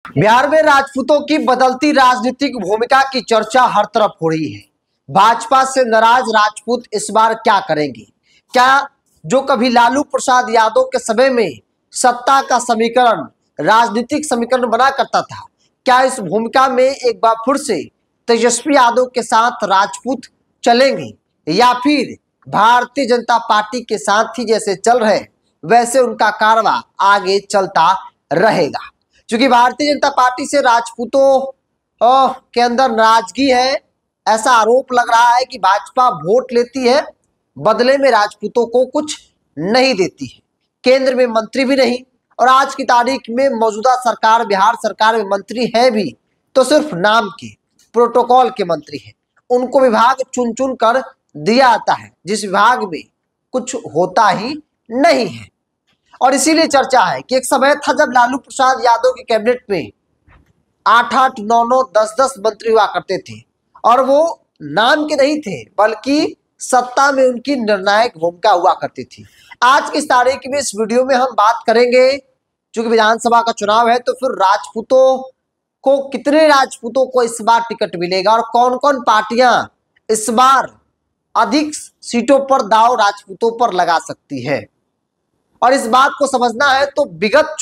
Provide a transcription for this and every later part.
बिहार में राजपूतों की बदलती राजनीतिक भूमिका की चर्चा हर तरफ हो रही है। भाजपा से नाराज राजपूत इस बार क्या करेंगे? क्या जो कभी लालू प्रसाद यादव के समय में सत्ता का समीकरण, राजनीतिक समीकरण बना करता था, क्या इस भूमिका में एक बार फिर से तेजस्वी यादव के साथ राजपूत चलेंगे या फिर भारतीय जनता पार्टी के साथ ही जैसे चल रहे वैसे उनका कारवां आगे चलता रहेगा? क्योंकि भारतीय जनता पार्टी से राजपूतों के अंदर नाराजगी है। ऐसा आरोप लग रहा है कि भाजपा वोट लेती है, बदले में राजपूतों को कुछ नहीं देती है। केंद्र में मंत्री भी नहीं, और आज की तारीख में मौजूदा सरकार, बिहार सरकार में मंत्री है भी तो सिर्फ नाम के, प्रोटोकॉल के मंत्री हैं। उनको विभाग चुन चुन कर दिया जाता है जिस विभाग में कुछ होता ही नहीं है। और इसीलिए चर्चा है कि एक समय था जब लालू प्रसाद यादव के कैबिनेट में 8-8, 9-9, 10-10 मंत्री हुआ करते थे, और वो नाम के नहीं थे बल्कि सत्ता में उनकी निर्णायक भूमिका हुआ करती थी। आज की इस तारीख में इस वीडियो में हम बात करेंगे, क्योंकि विधानसभा का चुनाव है, तो फिर राजपूतों को, कितने राजपूतों को इस बार टिकट मिलेगा और कौन कौन पार्टियां इस बार अधिक सीटों पर दांव राजपूतों पर लगा सकती है। और इस बात को समझना है तो विगत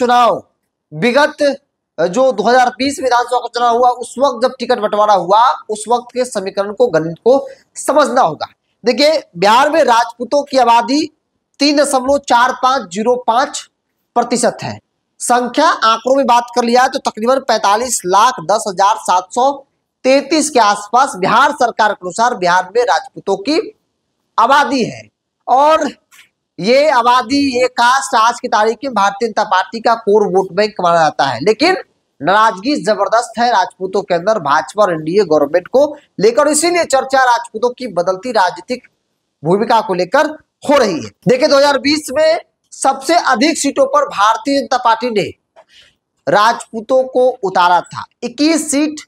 जो 2020 विधानसभा का चुनाव हुआ, उस वक्त जब टिकट बंटवारा हुआ, उस वक्त के समीकरण को, गणित को समझना होगा। देखिए, बिहार में राजपूतों की आबादी 3.4505% है। संख्या आंकड़ों में बात कर लिया है तो तकरीबन 45,10,733 के आसपास बिहार सरकार के अनुसार बिहार में राजपूतों की आबादी है। और ये आबादी, ये कास्ट आज की तारीख में भारतीय जनता पार्टी का कोर वोट बैंक माना जाता है। लेकिन नाराजगी जबरदस्त है राजपूतों के अंदर भाजपा और एनडीए गवर्नमेंट को लेकर, इसीलिए चर्चा राजपूतों की बदलती राजनीतिक भूमिका को लेकर हो रही है। देखिए, 2020 में सबसे अधिक सीटों पर भारतीय जनता पार्टी ने राजपूतों को उतारा था। 21 सीट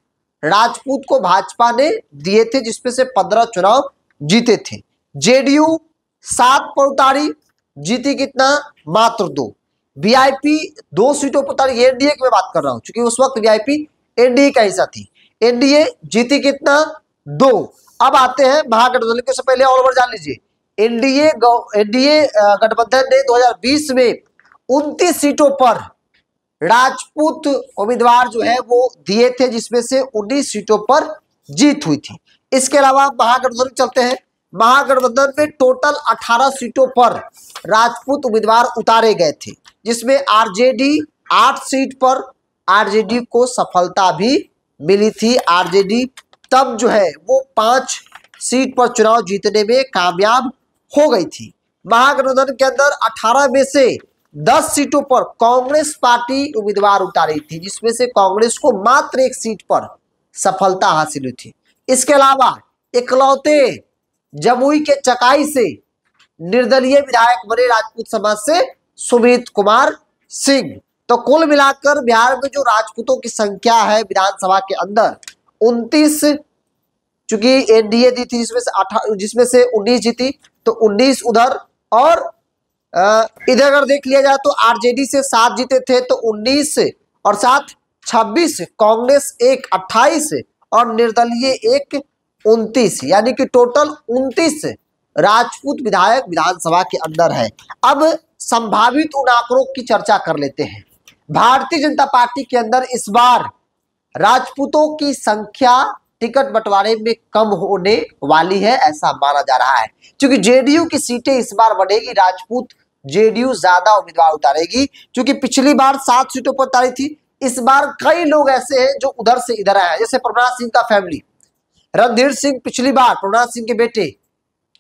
राजपूत को भाजपा ने दिए थे, जिसमें से 15 चुनाव जीते थे। जेडीयू 7 पर उतारी, जीती कितना? मात्र 2। वीआईपी 2 सीटों पर उतारी, एनडीए की मैं बात कर रहा हूं, क्योंकि उस वक्त वीआईपी एनडीए का हिस्सा थी। एनडीए जीती कितना? 2। अब आते हैं महागठबंधन के। से पहले और ओवर जान लीजिए, एनडीए गठबंधन ने 2020 में 29 सीटों पर राजपूत उम्मीदवार जो है वो दिए थे, जिसमें से 19 सीटों पर जीत हुई थी। इसके अलावा महागठबंधन चलते हैं। महागठबंधन में टोटल 18 सीटों पर राजपूत उम्मीदवार उतारे गए थे, जिसमें आरजेडी 8 सीट पर आरजेडी को सफलता भी मिली थी। आरजेडी तब जो है वो 5 सीट पर चुनाव जीतने में कामयाब हो गई थी। महागठबंधन के अंदर 18 में से 10 सीटों पर कांग्रेस पार्टी उम्मीदवार उतारी थी, जिसमें से कांग्रेस को मात्र 1 सीट पर सफलता हासिल हुई थी। इसके अलावा इकलौते जमुई के चकाई से निर्दलीय विधायक बने राजपूत समाज से सुमित कुमार सिंह। तो कुल मिलाकर बिहार में जो राजपूतों की संख्या है विधानसभा के अंदर 29, चूंकि एनडीए दी थी जिसमें से 19 जीती, तो 19 उधर, और इधर अगर देख लिया जाए तो आरजेडी से 7 जीते थे, तो 19 और 7 26, कांग्रेस 1 28 और निर्दलीय 1 29, यानी कि टोटल 29 राजपूत विधायक विधानसभा के अंदर है। अब संभावित उन आंकड़ों की चर्चा कर लेते हैं। भारतीय जनता पार्टी के अंदर इस बार राजपूतों की संख्या टिकट बंटवारे में कम होने वाली है, ऐसा माना जा रहा है, क्योंकि जेडीयू की सीटें इस बार बढ़ेगी। राजपूत जेडीयू ज्यादा उम्मीदवार उतारेगी, क्योंकि पिछली बार 7 सीटों पर उतारी थी। इस बार कई लोग ऐसे हैं जो उधर से इधर आए हैं, जैसे प्रभुनाथ सिंह का फैमिली। रणधीर सिंह पिछली बार, प्रभुनाथ सिंह के बेटे,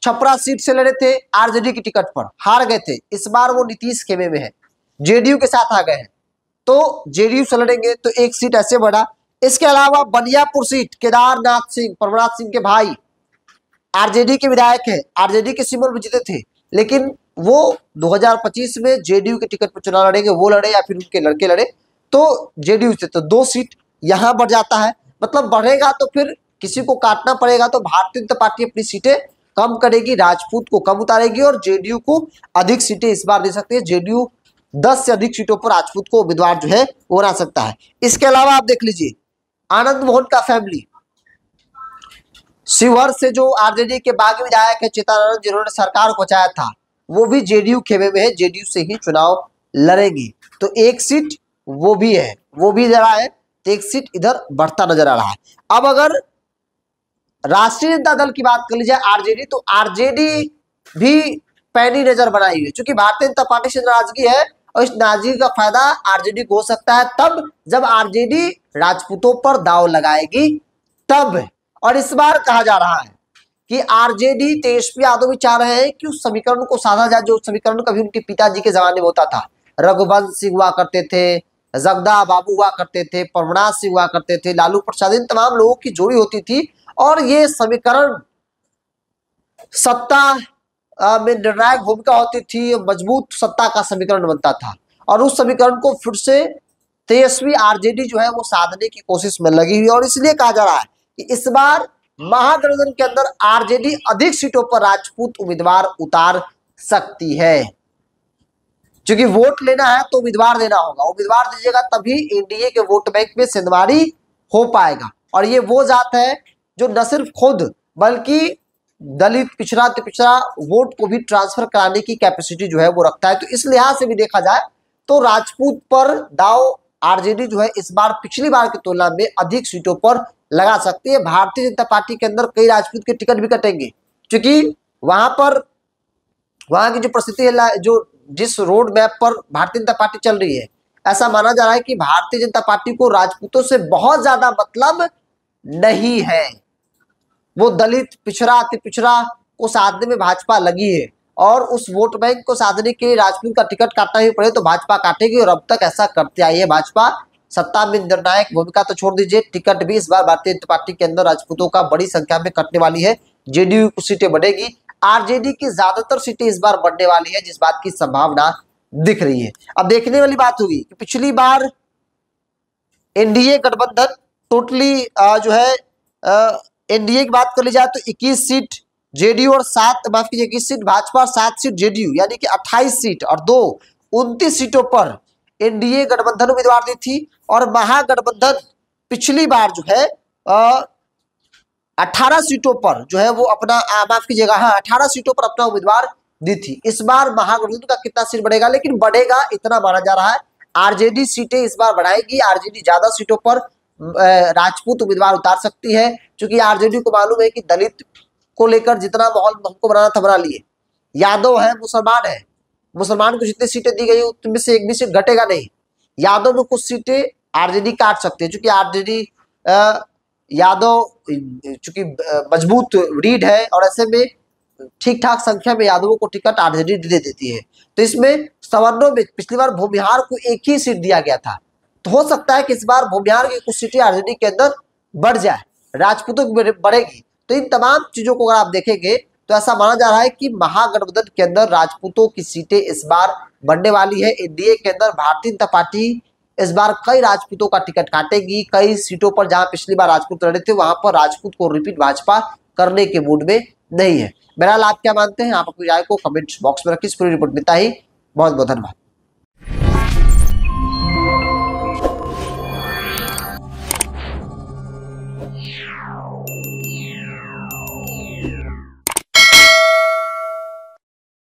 छपरा सीट से लड़े थे, आरजेडी की टिकट पर हार गए थे। इस बार वो नीतीश खेमे में है, जेडीयू के साथ आ गए हैं, तो जेडीयू से लड़ेंगे, तो 1 सीट ऐसे बढ़ा। इसके अलावा बनियापुर सीट, केदारनाथ सिंह, प्रभुनाथ सिंह के भाई, आरजेडी के विधायक है, आरजेडी के सिंबल में जीते थे, लेकिन वो 2025 में जेडीयू के टिकट पर चुनाव लड़ेंगे। वो लड़े या फिर उनके लड़के लड़े, तो जेडीयू से तो 2 सीट यहां बढ़ जाता है। मतलब बढ़ेगा तो फिर किसी को काटना पड़ेगा, तो भारतीय जनता पार्टी अपनी सीटें कम करेगी, राजपूत को कम उतारेगी और जेडीयू को अधिक सीटें इस बार दे सकती है। जेडीयू 10 से अधिक सीटों पर राजपूत को उम्मीदवार जो है वो बना सकता है। इसके अलावा आप देख लीजिए आनंद मोहन का फैमिली, शिवहर से जो आरजेडी के बागी विधायक है चित्तानंद, जिन्होंने सरकार को बचाया था, वो भी जेडीयू खेमे में है, जेडीयू से ही चुनाव लड़ेंगे। तो एक सीट वो भी है, वो भी जरा है, तो एक सीट इधर बढ़ता नजर आ रहा है। अब अगर राष्ट्रीय जनता दल की बात कर ली जाए आरजेडी, तो आरजेडी भी पैनी नजर बनाई हुई है, क्योंकि भारतीय जनता पार्टी से नाराजगी है और इस नाराजगी का फायदा आरजेडी को हो सकता है तब जब आरजेडी राजपूतों पर दांव लगाएगी तब। और इस बार कहा जा रहा है कि आरजेडी तेजस्वी यादव भी चाह रहे हैं कि उस समीकरण को साधा जाए जो समीकरण कभी उनके पिताजी के जमाने में होता था। रघुवंश सिंह हुआ करते थे, जगदा बाबू हुआ करते थे, परमनाथ सिंह हुआ करते थे, लालू प्रसाद, इन तमाम लोगों की जोड़ी होती थी और ये समीकरण सत्ता में निर्णायक भूमिका होती थी, मजबूत सत्ता का समीकरण बनता था। और उस समीकरण को फिर से तेजस्वी आरजेडी जो है वो साधने की कोशिश में लगी हुई, और इसलिए कहा जा रहा है कि इस बार महागठबंधन के अंदर आरजेडी अधिक सीटों पर राजपूत उम्मीदवार उतार सकती है। क्योंकि वोट लेना है तो उम्मीदवार देना होगा, उम्मीदवार दीजिएगा तभी एनडीए के वोट बैंक में सेंधमारी हो पाएगा। और ये वो जात है जो न सिर्फ खुद बल्कि दलित पिछड़ा पिछड़ा वोट को भी ट्रांसफर कराने की कैपेसिटी जो है वो रखता है। तो इस लिहाज से भी देखा जाए तो राजपूत पर दाव आरजेडी जो है इस बार पिछली बार की तुलना में अधिक सीटों पर लगा सकती है। भारतीय जनता पार्टी के अंदर कई राजपूत के टिकट भी कटेंगे, क्योंकि वहां की जो परिस्थिति है, जो जिस रोड मैप पर भारतीय जनता पार्टी चल रही है, ऐसा माना जा रहा है कि भारतीय जनता पार्टी को राजपूतों से बहुत ज्यादा मतलब नहीं है। वो दलित पिछड़ा अति पिछड़ा को साधने में भाजपा लगी है और उस वोट बैंक को साधने के लिए राजपूत का टिकट काटना ही पड़े तो भाजपा काटेगी, और अब तक ऐसा करते आई है भाजपा। सत्ता में निर्णायक भूमिका तो छोड़ दीजिए, टिकट भी इस बार भारतीय जनता पार्टी के अंदर राजपूतों का बड़ी संख्या में कटने वाली है। जेडीयू की सीटें बढ़ेगी, आरजेडी की ज्यादातर सीटें इस बार बढ़ने वाली है, जिस बात की संभावना दिख रही है। अब देखने वाली बात होगी कि पिछली बार एनडीए गठबंधन टोटली जो है एनडीए की बात कर ली जाए तो 21 सीट जेडीयू और 21 सीट भाजपा और 7 सीट जेडीयू, यानी कि 28 सीट और 29 सीटों पर एनडीए गठबंधन उम्मीदवार दी थी। और महागठबंधन पिछली बार जो है 18 सीटों पर जो है वो अपना माफ कीजिएगा, हाँ 18 सीटों पर अपना उम्मीदवार दी थी। इस बार महागठबंधन का कितना सीट बढ़ेगा, लेकिन बढ़ेगा इतना माना जा रहा है। आरजेडी सीटें इस बार बढ़ाएगी, आरजेडी ज्यादा सीटों पर राजपूत उम्मीदवार उतार सकती है, क्योंकि आरजेडी को मालूम है कि दलित को लेकर जितना माहौल हमको बनाना था बना लिए। यादव है, मुसलमान है, मुसलमान को जितनी सीटें दी गई उनमें से एक भी सीट घटेगा नहीं। यादव में कुछ सीटें आरजेडी काट सकते हैं, क्योंकि आरजेडी यादव चूंकि मजबूत रीढ़ है और ऐसे में ठीक ठाक संख्या में यादवों को टिकट आरजेडी दे देती है। तो इसमें सवर्णों में पिछली बार भूमिहार को एक ही सीट दिया गया था, तो हो सकता है कि इस बार भूमिहार की कुछ सीटें आरजेडी के अंदर बढ़ जाए, राजपूतों की बढ़ेगी। तो इन तमाम चीजों को अगर आप देखेंगे तो ऐसा माना जा रहा है कि महागठबंधन के अंदर राजपूतों की सीटें इस बार बढ़ने वाली है। एनडीए के अंदर भारतीय जनता पार्टी इस बार कई राजपूतों का टिकट काटेगी, कई सीटों पर जहां पिछली बार राजपूत लड़े थे वहां पर राजपूत को रिपीट भाजपा करने के मूड में नहीं है। बहरहाल आप क्या मानते हैं, आप अपनी राय को कमेंट बॉक्स में रखिए। इस पूरी रिपोर्ट मिलता ही बहुत बहुत धन्यवाद।